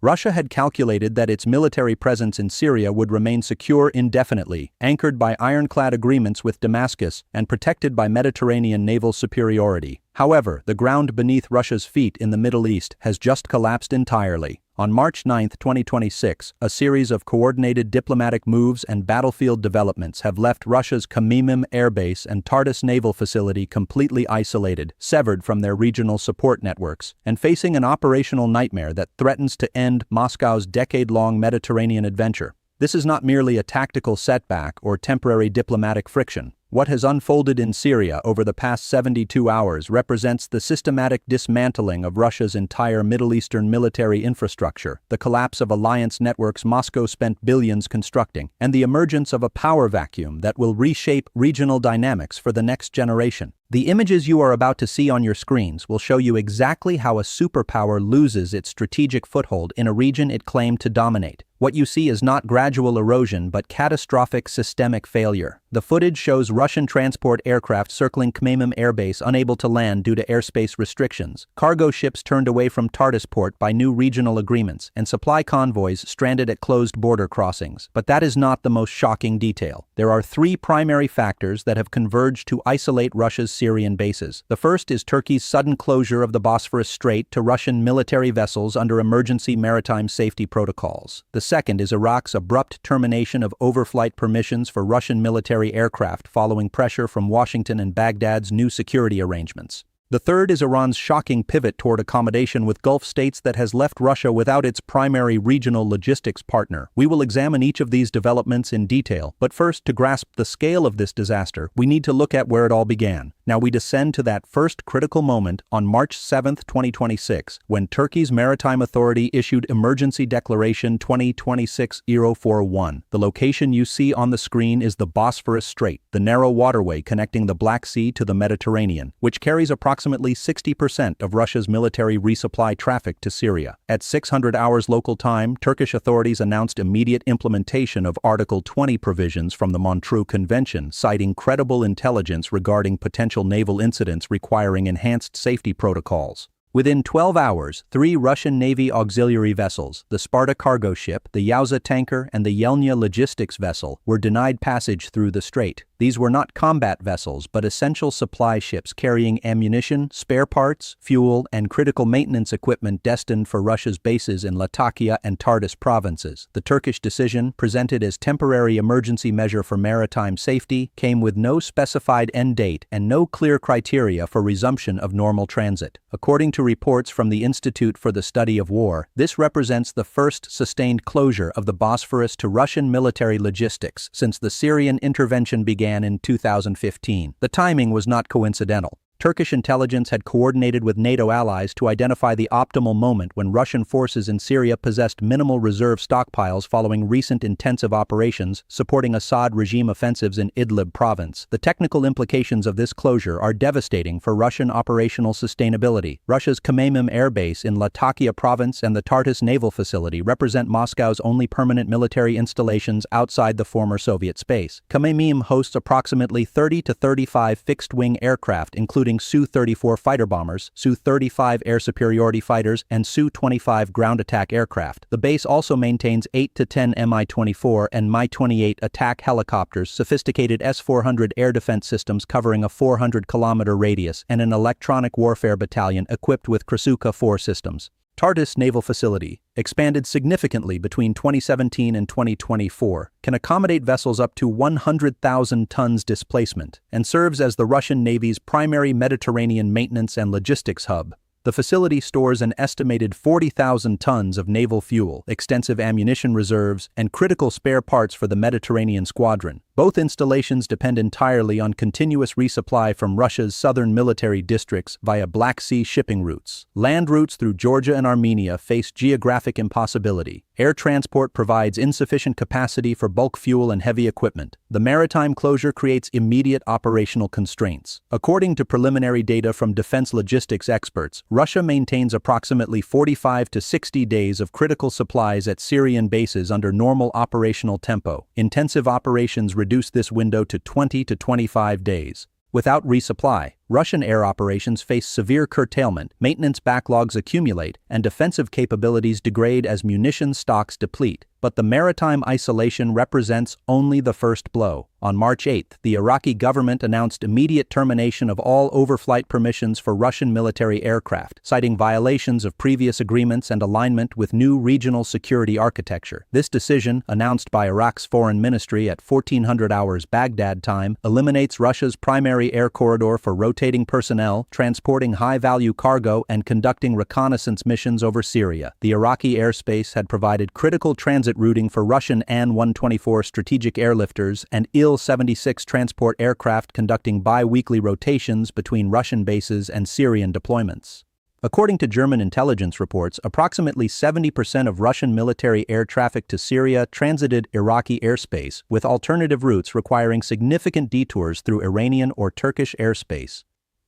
Russia had calculated that its military presence in Syria would remain secure indefinitely, anchored by ironclad agreements with Damascus and protected by Mediterranean naval superiority. However, the ground beneath Russia's feet in the Middle East has just collapsed entirely. On March 9, 2026, a series of coordinated diplomatic moves and battlefield developments have left Russia's Khmeimim airbase and Tartus naval facility completely isolated, severed from their regional support networks, and facing an operational nightmare that threatens to end Moscow's decade-long Mediterranean adventure. This is not merely a tactical setback or temporary diplomatic friction. What has unfolded in Syria over the past 72 hours represents the systematic dismantling of Russia's entire Middle Eastern military infrastructure, the collapse of alliance networks Moscow spent billions constructing, and the emergence of a power vacuum that will reshape regional dynamics for the next generation. The images you are about to see on your screens will show you exactly how a superpower loses its strategic foothold in a region it claimed to dominate. What you see is not gradual erosion but catastrophic systemic failure. The footage shows Russian transport aircraft circling Khmeimim airbase unable to land due to airspace restrictions, cargo ships turned away from Tartus port by new regional agreements, and supply convoys stranded at closed border crossings. But that is not the most shocking detail. There are three primary factors that have converged to isolate Russia's Syrian bases. The first is Turkey's sudden closure of the Bosphorus Strait to Russian military vessels under emergency maritime safety protocols. The second is Iraq's abrupt termination of overflight permissions for Russian military aircraft following pressure from Washington and Baghdad's new security arrangements. The third is Iran's shocking pivot toward accommodation with Gulf states that has left Russia without its primary regional logistics partner. We will examine each of these developments in detail, but first, to grasp the scale of this disaster, we need to look at where it all began. Now we descend to that first critical moment on March 7, 2026, when Turkey's Maritime Authority issued Emergency Declaration 2026-041. The location you see on the screen is the Bosphorus Strait, the narrow waterway connecting the Black Sea to the Mediterranean, which carries approximately 60% of Russia's military resupply traffic to Syria. At 600 hours local time, Turkish authorities announced immediate implementation of Article 20 provisions from the Montreux Convention, citing credible intelligence regarding potential naval incidents requiring enhanced safety protocols. Within 12 hours, 3 Russian Navy auxiliary vessels, the Sparta cargo ship, the Yauza tanker, and the Yelnya logistics vessel, were denied passage through the strait. These were not combat vessels, but essential supply ships carrying ammunition, spare parts, fuel, and critical maintenance equipment destined for Russia's bases in Latakia and Tartus provinces. The Turkish decision, presented as temporary emergency measure for maritime safety, came with no specified end date and no clear criteria for resumption of normal transit. According to reports from the Institute for the Study of War, this represents the first sustained closure of the Bosphorus to Russian military logistics since the Syrian intervention began in 2015. The timing was not coincidental. Turkish intelligence had coordinated with NATO allies to identify the optimal moment when Russian forces in Syria possessed minimal reserve stockpiles following recent intensive operations supporting Assad regime offensives in Idlib province. The technical implications of this closure are devastating for Russian operational sustainability. Russia's Khmeimim airbase in Latakia province and the Tartus naval facility represent Moscow's only permanent military installations outside the former Soviet space. Khmeimim hosts approximately 30 to 35 fixed-wing aircraft, including Su-34 fighter bombers, Su-35 air superiority fighters, and Su-25 ground attack aircraft. The base also maintains 8 to 10 Mi-24 and Mi-28 attack helicopters, sophisticated S-400 air defense systems covering a 400-kilometer radius, and an electronic warfare battalion equipped with Krasuka 4 systems. Tartus Naval Facility, expanded significantly between 2017 and 2024, can accommodate vessels up to 100,000 tons displacement and serves as the Russian Navy's primary Mediterranean maintenance and logistics hub. The facility stores an estimated 40,000 tons of naval fuel, extensive ammunition reserves, and critical spare parts for the Mediterranean Squadron. Both installations depend entirely on continuous resupply from Russia's southern military districts via Black Sea shipping routes. Land routes through Georgia and Armenia face geographic impossibility. Air transport provides insufficient capacity for bulk fuel and heavy equipment. The maritime closure creates immediate operational constraints. According to preliminary data from defense logistics experts, Russia maintains approximately 45 to 60 days of critical supplies at Syrian bases under normal operational tempo. Intensive operations reduce this window to 20 to 25 days. Without resupply, Russian air operations face severe curtailment, maintenance backlogs accumulate, and defensive capabilities degrade as munitions stocks deplete. But the maritime isolation represents only the first blow. On March 8, the Iraqi government announced immediate termination of all overflight permissions for Russian military aircraft, citing violations of previous agreements and alignment with new regional security architecture. This decision, announced by Iraq's foreign ministry at 1400 hours Baghdad time, eliminates Russia's primary air corridor for rotating personnel, transporting high-value cargo, and conducting reconnaissance missions over Syria. The Iraqi airspace had provided critical transit routing for Russian An-124 strategic airlifters and Il-76 transport aircraft conducting bi-weekly rotations between Russian bases and Syrian deployments. According to German intelligence reports, approximately 70% of Russian military air traffic to Syria transited Iraqi airspace, with alternative routes requiring significant detours through Iranian or Turkish airspace.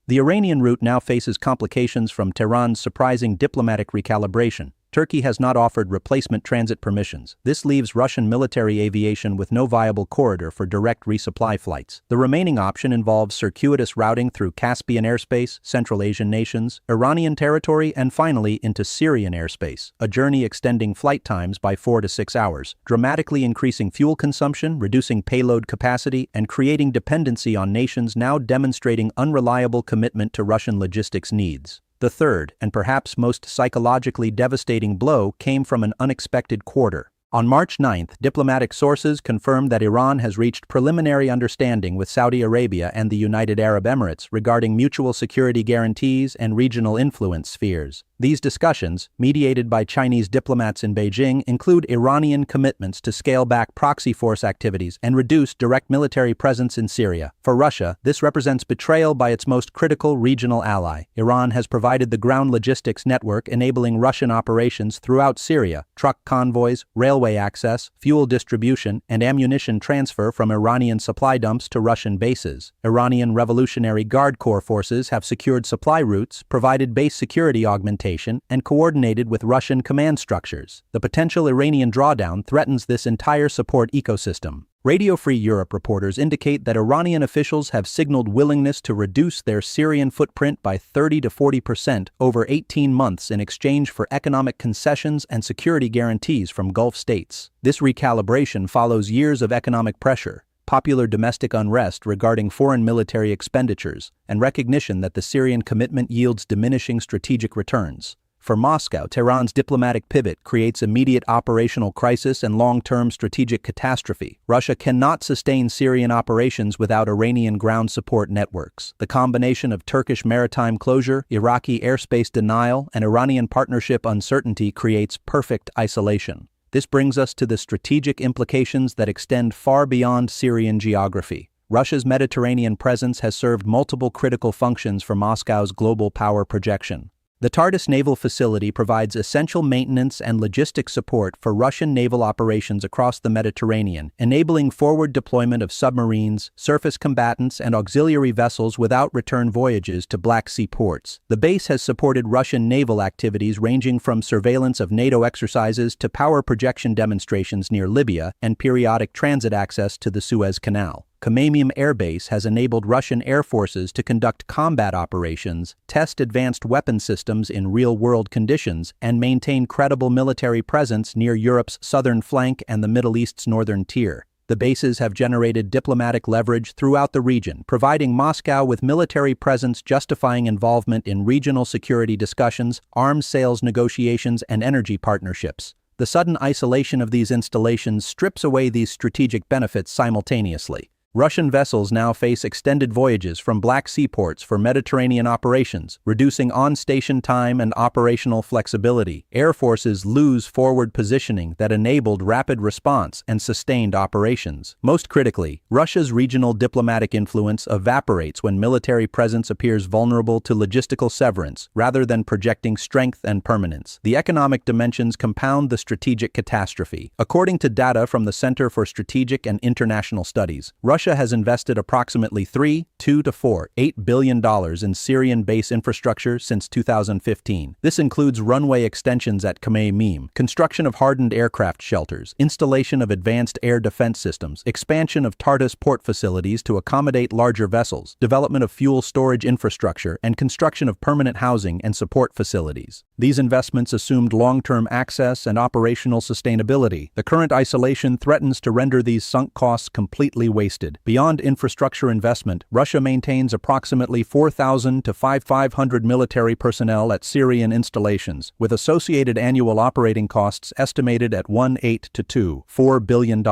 The Iranian route now faces complications from Tehran's surprising diplomatic recalibration. Turkey has not offered replacement transit permissions. This leaves Russian military aviation with no viable corridor for direct resupply flights. The remaining option involves circuitous routing through Caspian airspace, Central Asian nations, Iranian territory, and finally into Syrian airspace, a journey extending flight times by 4 to 6 hours, dramatically increasing fuel consumption, reducing payload capacity, and creating dependency on nations now demonstrating unreliable commitment to Russian logistics needs. The third, and perhaps most psychologically devastating blow, came from an unexpected quarter. On March 9, diplomatic sources confirmed that Iran has reached preliminary understanding with Saudi Arabia and the United Arab Emirates regarding mutual security guarantees and regional influence spheres. These discussions, mediated by Chinese diplomats in Beijing, include Iranian commitments to scale back proxy force activities and reduce direct military presence in Syria. For Russia, this represents betrayal by its most critical regional ally. Iran has provided the ground logistics network enabling Russian operations throughout Syria, truck convoys, railway access, fuel distribution, and ammunition transfer from Iranian supply dumps to Russian bases. Iranian Revolutionary Guard Corps forces have secured supply routes, provided base security augmentation, and coordinated with Russian command structures. The potential Iranian drawdown threatens this entire support ecosystem. Radio Free Europe reporters indicate that Iranian officials have signaled willingness to reduce their Syrian footprint by 30 to 40% over 18 months in exchange for economic concessions and security guarantees from Gulf states. This recalibration follows years of economic pressure, popular domestic unrest regarding foreign military expenditures, and recognition that the Syrian commitment yields diminishing strategic returns. For Moscow, Tehran's diplomatic pivot creates immediate operational crisis and long-term strategic catastrophe. Russia cannot sustain Syrian operations without Iranian ground support networks. The combination of Turkish maritime closure, Iraqi airspace denial, and Iranian partnership uncertainty creates perfect isolation. This brings us to the strategic implications that extend far beyond Syrian geography. Russia's Mediterranean presence has served multiple critical functions for Moscow's global power projection. The Tartus naval facility provides essential maintenance and logistics support for Russian naval operations across the Mediterranean, enabling forward deployment of submarines, surface combatants, and auxiliary vessels without return voyages to Black Sea ports. The base has supported Russian naval activities ranging from surveillance of NATO exercises to power projection demonstrations near Libya and periodic transit access to the Suez Canal. Khmeimim Air Base has enabled Russian air forces to conduct combat operations, test advanced weapon systems in real-world conditions, and maintain credible military presence near Europe's southern flank and the Middle East's northern tier. The bases have generated diplomatic leverage throughout the region, providing Moscow with military presence justifying involvement in regional security discussions, arms sales negotiations, and energy partnerships. The sudden isolation of these installations strips away these strategic benefits simultaneously. Russian vessels now face extended voyages from Black Sea ports for Mediterranean operations, reducing on-station time and operational flexibility. Air forces lose forward positioning that enabled rapid response and sustained operations. Most critically, Russia's regional diplomatic influence evaporates when military presence appears vulnerable to logistical severance rather than projecting strength and permanence. The economic dimensions compound the strategic catastrophe. According to data from the Center for Strategic and International Studies, Russia's Russia has invested approximately $8 billion in Syrian base infrastructure since 2015. This includes runway extensions at Khmeimim, construction of hardened aircraft shelters, installation of advanced air defense systems, expansion of Tartus port facilities to accommodate larger vessels, development of fuel storage infrastructure, and construction of permanent housing and support facilities. These investments assumed long-term access and operational sustainability. The current isolation threatens to render these sunk costs completely wasted. Beyond infrastructure investment, Russia maintains approximately 4,000 to 5,500 military personnel at Syrian installations, with associated annual operating costs estimated at $4 billion.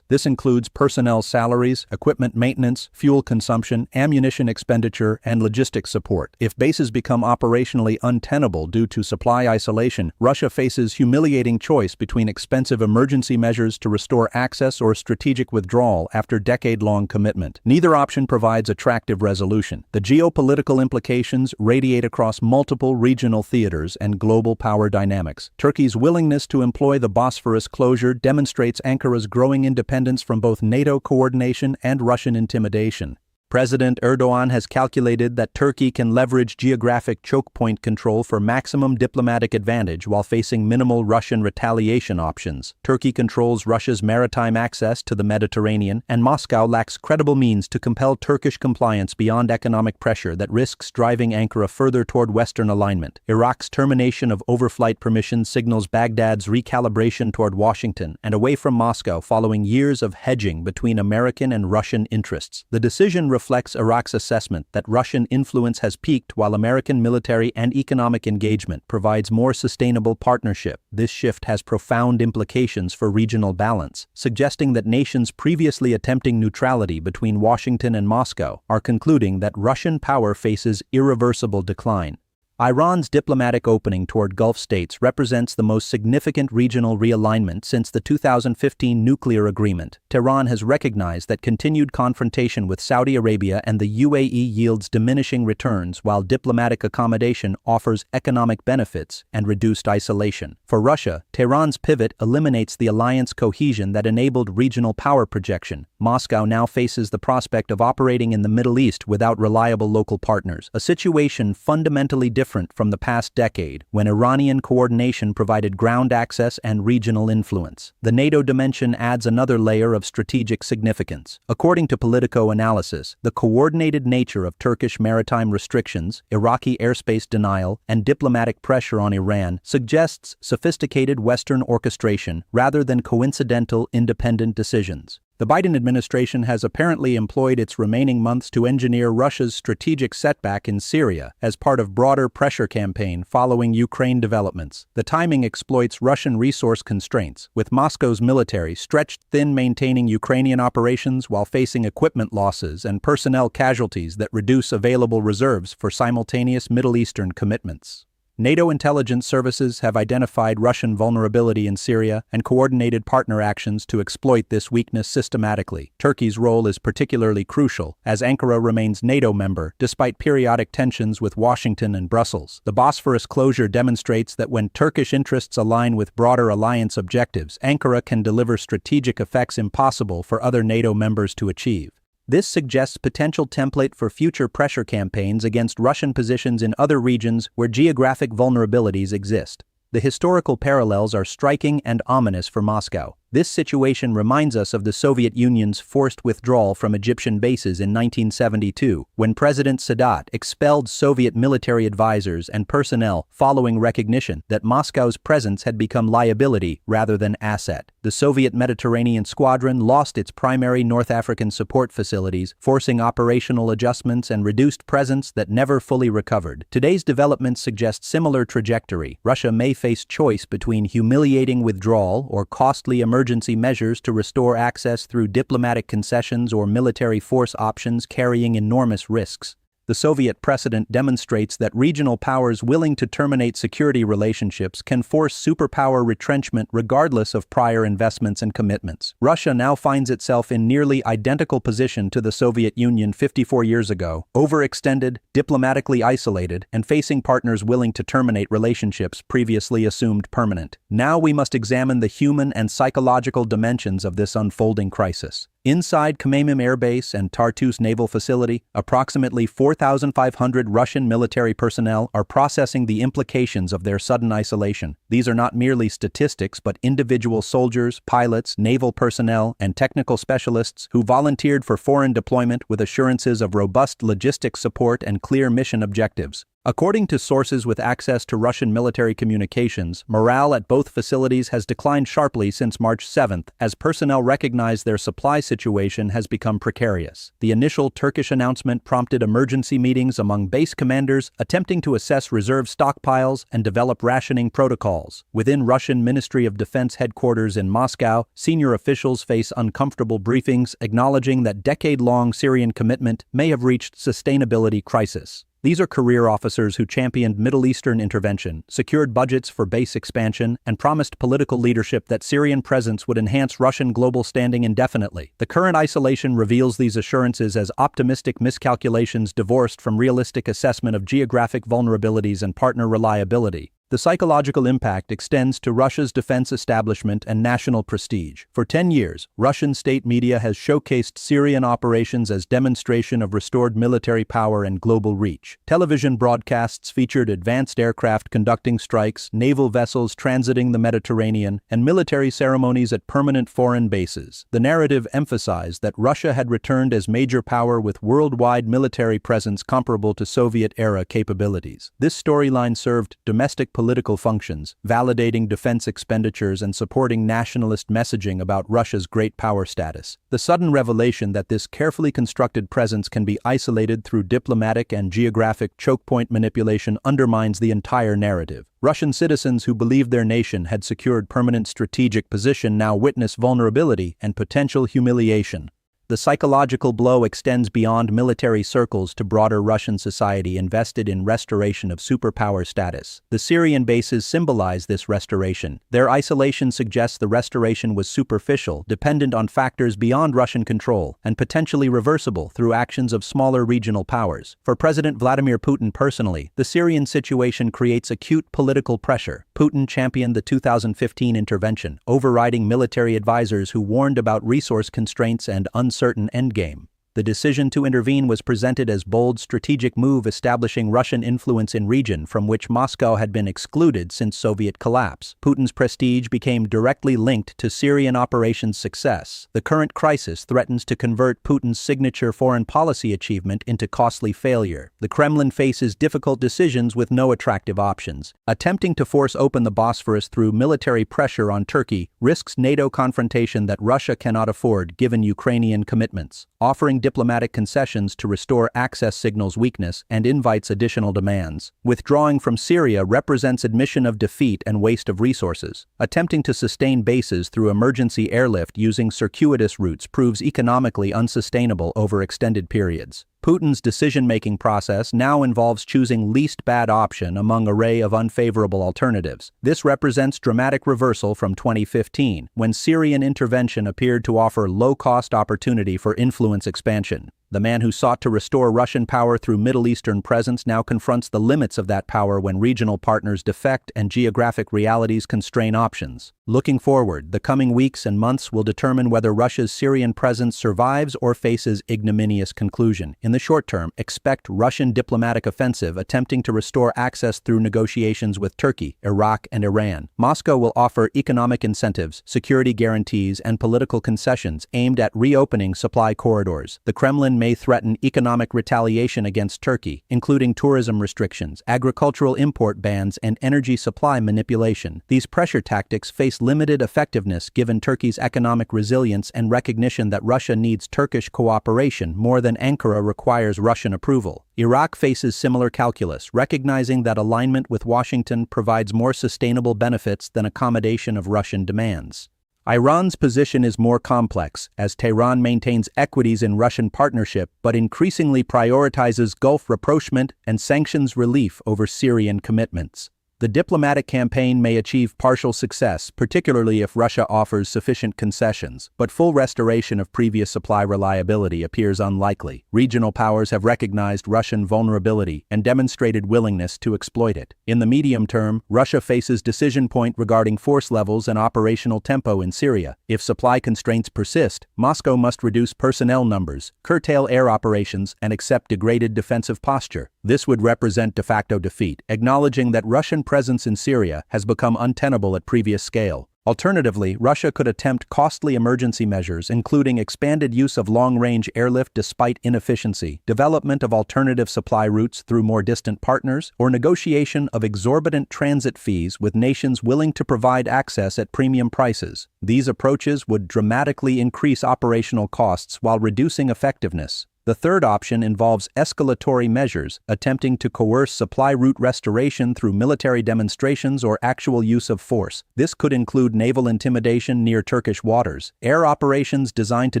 This includes personnel salaries, equipment maintenance, fuel consumption, ammunition expenditure, and logistics support. If bases become operationally untenable due to supply isolation, Russia faces humiliating choice between expensive emergency measures to restore access or strategic withdrawal after decade-long commitment. Neither option provides attractive resolution. The geopolitical implications radiate across multiple regional theaters and global power dynamics. Turkey's willingness to employ the Bosphorus closure demonstrates Ankara's growing independence from both NATO coordination and Russian intimidation. President Erdogan has calculated that Turkey can leverage geographic choke point control for maximum diplomatic advantage while facing minimal Russian retaliation options. Turkey controls Russia's maritime access to the Mediterranean, and Moscow lacks credible means to compel Turkish compliance beyond economic pressure that risks driving Ankara further toward Western alignment. Iraq's termination of overflight permissions signals Baghdad's recalibration toward Washington and away from Moscow following years of hedging between American and Russian interests. The decision reflects Iraq's assessment that Russian influence has peaked while American military and economic engagement provides more sustainable partnership. This shift has profound implications for regional balance, suggesting that nations previously attempting neutrality between Washington and Moscow are concluding that Russian power faces irreversible decline. Iran's diplomatic opening toward Gulf states represents the most significant regional realignment since the 2015 nuclear agreement. Tehran has recognized that continued confrontation with Saudi Arabia and the UAE yields diminishing returns, while diplomatic accommodation offers economic benefits and reduced isolation. For Russia, Tehran's pivot eliminates the alliance cohesion that enabled regional power projection. Moscow now faces the prospect of operating in the Middle East without reliable local partners, a situation fundamentally different from the past decade, when Iranian coordination provided ground access and regional influence. The NATO dimension adds another layer of strategic significance. According to Politico analysis, the coordinated nature of Turkish maritime restrictions, Iraqi airspace denial, and diplomatic pressure on Iran suggests sophisticated Western orchestration rather than coincidental independent decisions. The Biden administration has apparently employed its remaining months to engineer Russia's strategic setback in Syria as part of broader pressure campaign following Ukraine developments. The timing exploits Russian resource constraints, with Moscow's military stretched thin maintaining Ukrainian operations while facing equipment losses and personnel casualties that reduce available reserves for simultaneous Middle Eastern commitments. NATO intelligence services have identified Russian vulnerability in Syria and coordinated partner actions to exploit this weakness systematically. Turkey's role is particularly crucial, as Ankara remains NATO member despite periodic tensions with Washington and Brussels. The Bosphorus closure demonstrates that when Turkish interests align with broader alliance objectives, Ankara can deliver strategic effects impossible for other NATO members to achieve. This suggests potential template for future pressure campaigns against Russian positions in other regions where geographic vulnerabilities exist. The historical parallels are striking and ominous for Moscow. This situation reminds us of the Soviet Union's forced withdrawal from Egyptian bases in 1972, when President Sadat expelled Soviet military advisors and personnel following recognition that Moscow's presence had become liability rather than asset. The Soviet Mediterranean Squadron lost its primary North African support facilities, forcing operational adjustments and reduced presence that never fully recovered. Today's developments suggest similar trajectory. Russia may face choice between humiliating withdrawal or costly emergency measures to restore access through diplomatic concessions or military force options carrying enormous risks. The Soviet precedent demonstrates that regional powers willing to terminate security relationships can force superpower retrenchment regardless of prior investments and commitments. Russia now finds itself in nearly identical position to the Soviet Union 54 years ago, overextended, diplomatically isolated, and facing partners willing to terminate relationships previously assumed permanent. Now we must examine the human and psychological dimensions of this unfolding crisis. Inside Khmeimim Air Base and Tartus Naval Facility, approximately 4,500 Russian military personnel are processing the implications of their sudden isolation. These are not merely statistics but individual soldiers, pilots, naval personnel, and technical specialists who volunteered for foreign deployment with assurances of robust logistics support and clear mission objectives. According to sources with access to Russian military communications, morale at both facilities has declined sharply since March 7th as personnel recognize their supply situation has become precarious. The initial Turkish announcement prompted emergency meetings among base commanders attempting to assess reserve stockpiles and develop rationing protocols. Within Russian Ministry of Defense headquarters in Moscow, senior officials face uncomfortable briefings acknowledging that decade-long Syrian commitment may have reached sustainability crisis. These are career officers who championed Middle Eastern intervention, secured budgets for base expansion, and promised political leadership that Syrian presence would enhance Russian global standing indefinitely. The current isolation reveals these assurances as optimistic miscalculations divorced from realistic assessment of geographic vulnerabilities and partner reliability. The psychological impact extends to Russia's defense establishment and national prestige. For 10 years, Russian state media has showcased Syrian operations as demonstration of restored military power and global reach. Television broadcasts featured advanced aircraft conducting strikes, naval vessels transiting the Mediterranean, and military ceremonies at permanent foreign bases. The narrative emphasized that Russia had returned as major power with worldwide military presence comparable to Soviet-era capabilities. This storyline served domestic political functions, validating defense expenditures and supporting nationalist messaging about Russia's great power status. The sudden revelation that this carefully constructed presence can be isolated through diplomatic and geographic chokepoint manipulation undermines the entire narrative. Russian citizens who believed their nation had secured permanent strategic position now witness vulnerability and potential humiliation. The psychological blow extends beyond military circles to broader Russian society invested in restoration of superpower status. The Syrian bases symbolize this restoration. Their isolation suggests the restoration was superficial, dependent on factors beyond Russian control, and potentially reversible through actions of smaller regional powers. For President Vladimir Putin personally, the Syrian situation creates acute political pressure. Putin championed the 2015 intervention, overriding military advisors who warned about resource constraints and uncertain endgame. The decision to intervene was presented as bold strategic move establishing Russian influence in region from which Moscow had been excluded since Soviet collapse. Putin's prestige became directly linked to Syrian operations' success. The current crisis threatens to convert Putin's signature foreign policy achievement into costly failure. The Kremlin faces difficult decisions with no attractive options. Attempting to force open the Bosphorus through military pressure on Turkey risks NATO confrontation that Russia cannot afford given Ukrainian commitments. Offering diplomatic concessions to restore access signals weakness and invites additional demands. Withdrawing from Syria represents admission of defeat and waste of resources. Attempting to sustain bases through emergency airlift using circuitous routes proves economically unsustainable over extended periods. Putin's decision-making process now involves choosing least bad option among an array of unfavorable alternatives. This represents dramatic reversal from 2015, when Syrian intervention appeared to offer low-cost opportunity for influence expansion. The man who sought to restore Russian power through Middle Eastern presence now confronts the limits of that power when regional partners defect and geographic realities constrain options. Looking forward, the coming weeks and months will determine whether Russia's Syrian presence survives or faces ignominious conclusion. In the short term, expect Russian diplomatic offensive attempting to restore access through negotiations with Turkey, Iraq, and Iran. Moscow will offer economic incentives, security guarantees, and political concessions aimed at reopening supply corridors. The Kremlin may threaten economic retaliation against Turkey, including tourism restrictions, agricultural import bans, and energy supply manipulation. These pressure tactics face limited effectiveness given Turkey's economic resilience and recognition that Russia needs Turkish cooperation more than Ankara requires Russian approval. Iraq faces similar calculus, recognizing that alignment with Washington provides more sustainable benefits than accommodation of Russian demands. Iran's position is more complex, as Tehran maintains equities in Russian partnership but increasingly prioritizes Gulf rapprochement and sanctions relief over Syrian commitments. The diplomatic campaign may achieve partial success, particularly if Russia offers sufficient concessions, but full restoration of previous supply reliability appears unlikely. Regional powers have recognized Russian vulnerability and demonstrated willingness to exploit it. In the medium term, Russia faces decision point regarding force levels and operational tempo in Syria. If supply constraints persist, Moscow must reduce personnel numbers, curtail air operations, and accept degraded defensive posture. This would represent de facto defeat, acknowledging that Russian presence in Syria has become untenable at previous scale. Alternatively, Russia could attempt costly emergency measures, including expanded use of long-range airlift despite inefficiency, development of alternative supply routes through more distant partners, or negotiation of exorbitant transit fees with nations willing to provide access at premium prices. These approaches would dramatically increase operational costs while reducing effectiveness. The third option involves escalatory measures, attempting to coerce supply route restoration through military demonstrations or actual use of force. This could include naval intimidation near Turkish waters, air operations designed to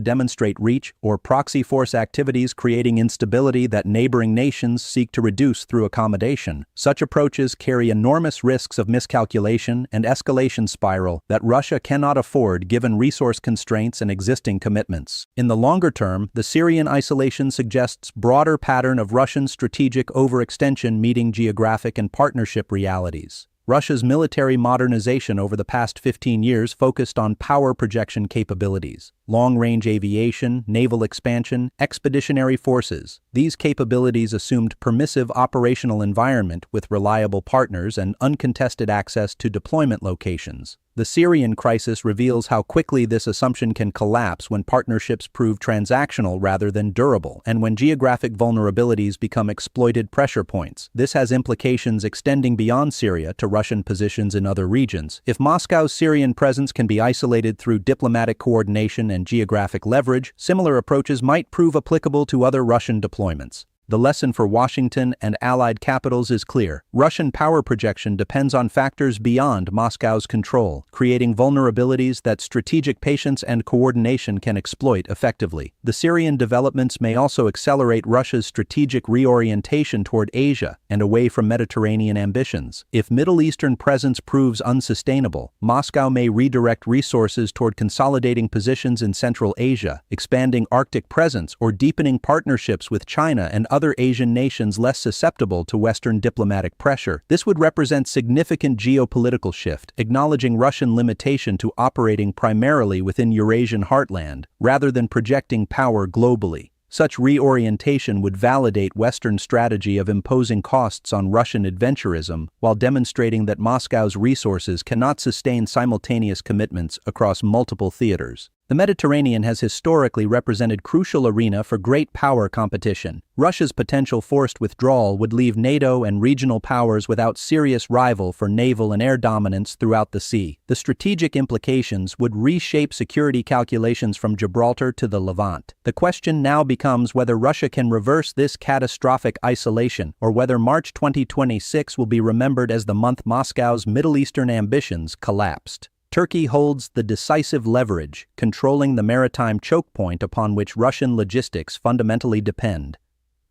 demonstrate reach, or proxy force activities creating instability that neighboring nations seek to reduce through accommodation. Such approaches carry enormous risks of miscalculation and escalation spiral that Russia cannot afford given resource constraints and existing commitments. In the longer term, the Syrian isolation suggests broader pattern of Russian strategic overextension meeting geographic and partnership realities. Russia's military modernization over the past 15 years focused on power projection capabilities, long-range aviation, naval expansion, expeditionary forces. These capabilities assumed permissive operational environment with reliable partners and uncontested access to deployment locations. The Syrian crisis reveals how quickly this assumption can collapse when partnerships prove transactional rather than durable, and when geographic vulnerabilities become exploited pressure points. This has implications extending beyond Syria to Russian positions in other regions. If Moscow's Syrian presence can be isolated through diplomatic coordination and geographic leverage, similar approaches might prove applicable to other Russian deployments. The lesson for Washington and allied capitals is clear. Russian power projection depends on factors beyond Moscow's control, creating vulnerabilities that strategic patience and coordination can exploit effectively. The Syrian developments may also accelerate Russia's strategic reorientation toward Asia and away from Mediterranean ambitions. If Middle Eastern presence proves unsustainable, Moscow may redirect resources toward consolidating positions in Central Asia, expanding Arctic presence, or deepening partnerships with China and other Asian nations less susceptible to Western diplomatic pressure. This would represent significant geopolitical shift, acknowledging Russian limitation to operating primarily within Eurasian heartland, rather than projecting power globally. Such reorientation would validate Western strategy of imposing costs on Russian adventurism while demonstrating that Moscow's resources cannot sustain simultaneous commitments across multiple theaters. The Mediterranean has historically represented a crucial arena for great power competition. Russia's potential forced withdrawal would leave NATO and regional powers without serious rival for naval and air dominance throughout the sea. The strategic implications would reshape security calculations from Gibraltar to the Levant. The question now becomes whether Russia can reverse this catastrophic isolation, or whether March 2026 will be remembered as the month Moscow's Middle Eastern ambitions collapsed. Turkey holds the decisive leverage, controlling the maritime choke point upon which Russian logistics fundamentally depend.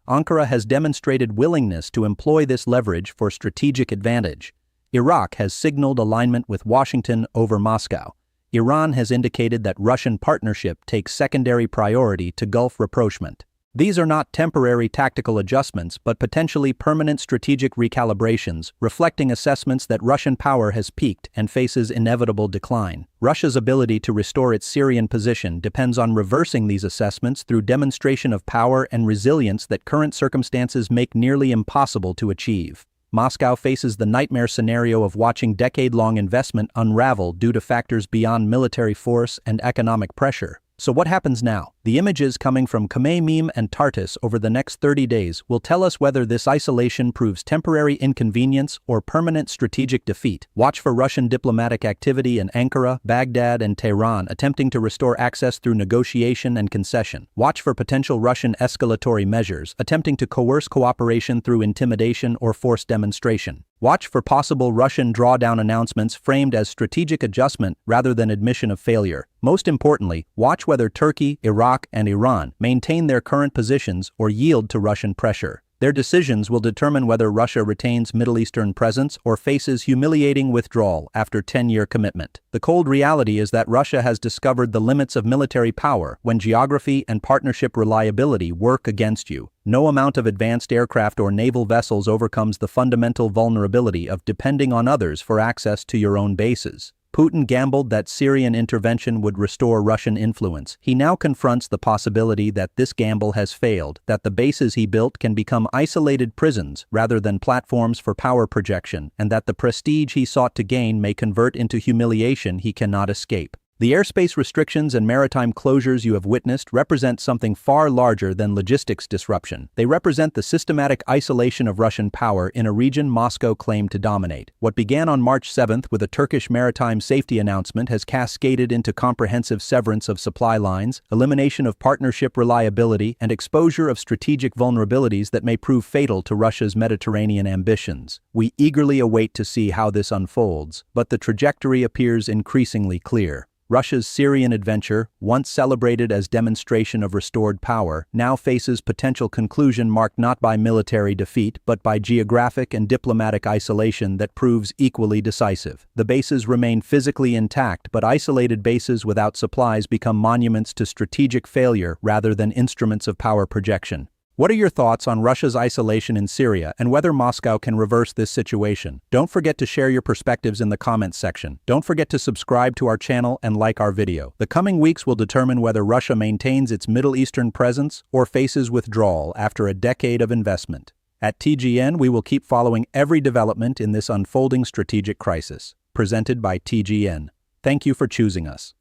Ankara has demonstrated willingness to employ this leverage for strategic advantage. Iraq has signaled alignment with Washington over Moscow. Iran has indicated that Russian partnership takes secondary priority to Gulf rapprochement. These are not temporary tactical adjustments but potentially permanent strategic recalibrations, reflecting assessments that Russian power has peaked and faces inevitable decline. Russia's ability to restore its Syrian position depends on reversing these assessments through demonstration of power and resilience that current circumstances make nearly impossible to achieve. Moscow faces the nightmare scenario of watching decade-long investment unravel due to factors beyond military force and economic pressure. So what happens now? The images coming from Khmeimim and Tartus over the next 30 days will tell us whether this isolation proves temporary inconvenience or permanent strategic defeat. Watch for Russian diplomatic activity in Ankara, Baghdad, and Tehran attempting to restore access through negotiation and concession. Watch for potential Russian escalatory measures attempting to coerce cooperation through intimidation or forced demonstration. Watch for possible Russian drawdown announcements framed as strategic adjustment rather than admission of failure. Most importantly, watch whether Turkey, Iraq, and Iran maintain their current positions or yield to Russian pressure. Their decisions will determine whether Russia retains Middle Eastern presence or faces humiliating withdrawal after 10-year commitment. The cold reality is that Russia has discovered the limits of military power when geography and partnership reliability work against you. No amount of advanced aircraft or naval vessels overcomes the fundamental vulnerability of depending on others for access to your own bases. Putin gambled that Syrian intervention would restore Russian influence. He now confronts the possibility that this gamble has failed, that the bases he built can become isolated prisons rather than platforms for power projection, and that the prestige he sought to gain may convert into humiliation he cannot escape. The airspace restrictions and maritime closures you have witnessed represent something far larger than logistics disruption. They represent the systematic isolation of Russian power in a region Moscow claimed to dominate. What began on March 7th with a Turkish maritime safety announcement has cascaded into comprehensive severance of supply lines, elimination of partnership reliability, and exposure of strategic vulnerabilities that may prove fatal to Russia's Mediterranean ambitions. We eagerly await to see how this unfolds, but the trajectory appears increasingly clear. Russia's Syrian adventure, once celebrated as demonstration of restored power, now faces potential conclusion marked not by military defeat but by geographic and diplomatic isolation that proves equally decisive. The bases remain physically intact, but isolated bases without supplies become monuments to strategic failure rather than instruments of power projection. What are your thoughts on Russia's isolation in Syria and whether Moscow can reverse this situation? Don't forget to share your perspectives in the comments section. Don't forget to subscribe to our channel and like our video. The coming weeks will determine whether Russia maintains its Middle Eastern presence or faces withdrawal after a decade of investment. At TGN, we will keep following every development in this unfolding strategic crisis. Presented by TGN. Thank you for choosing us.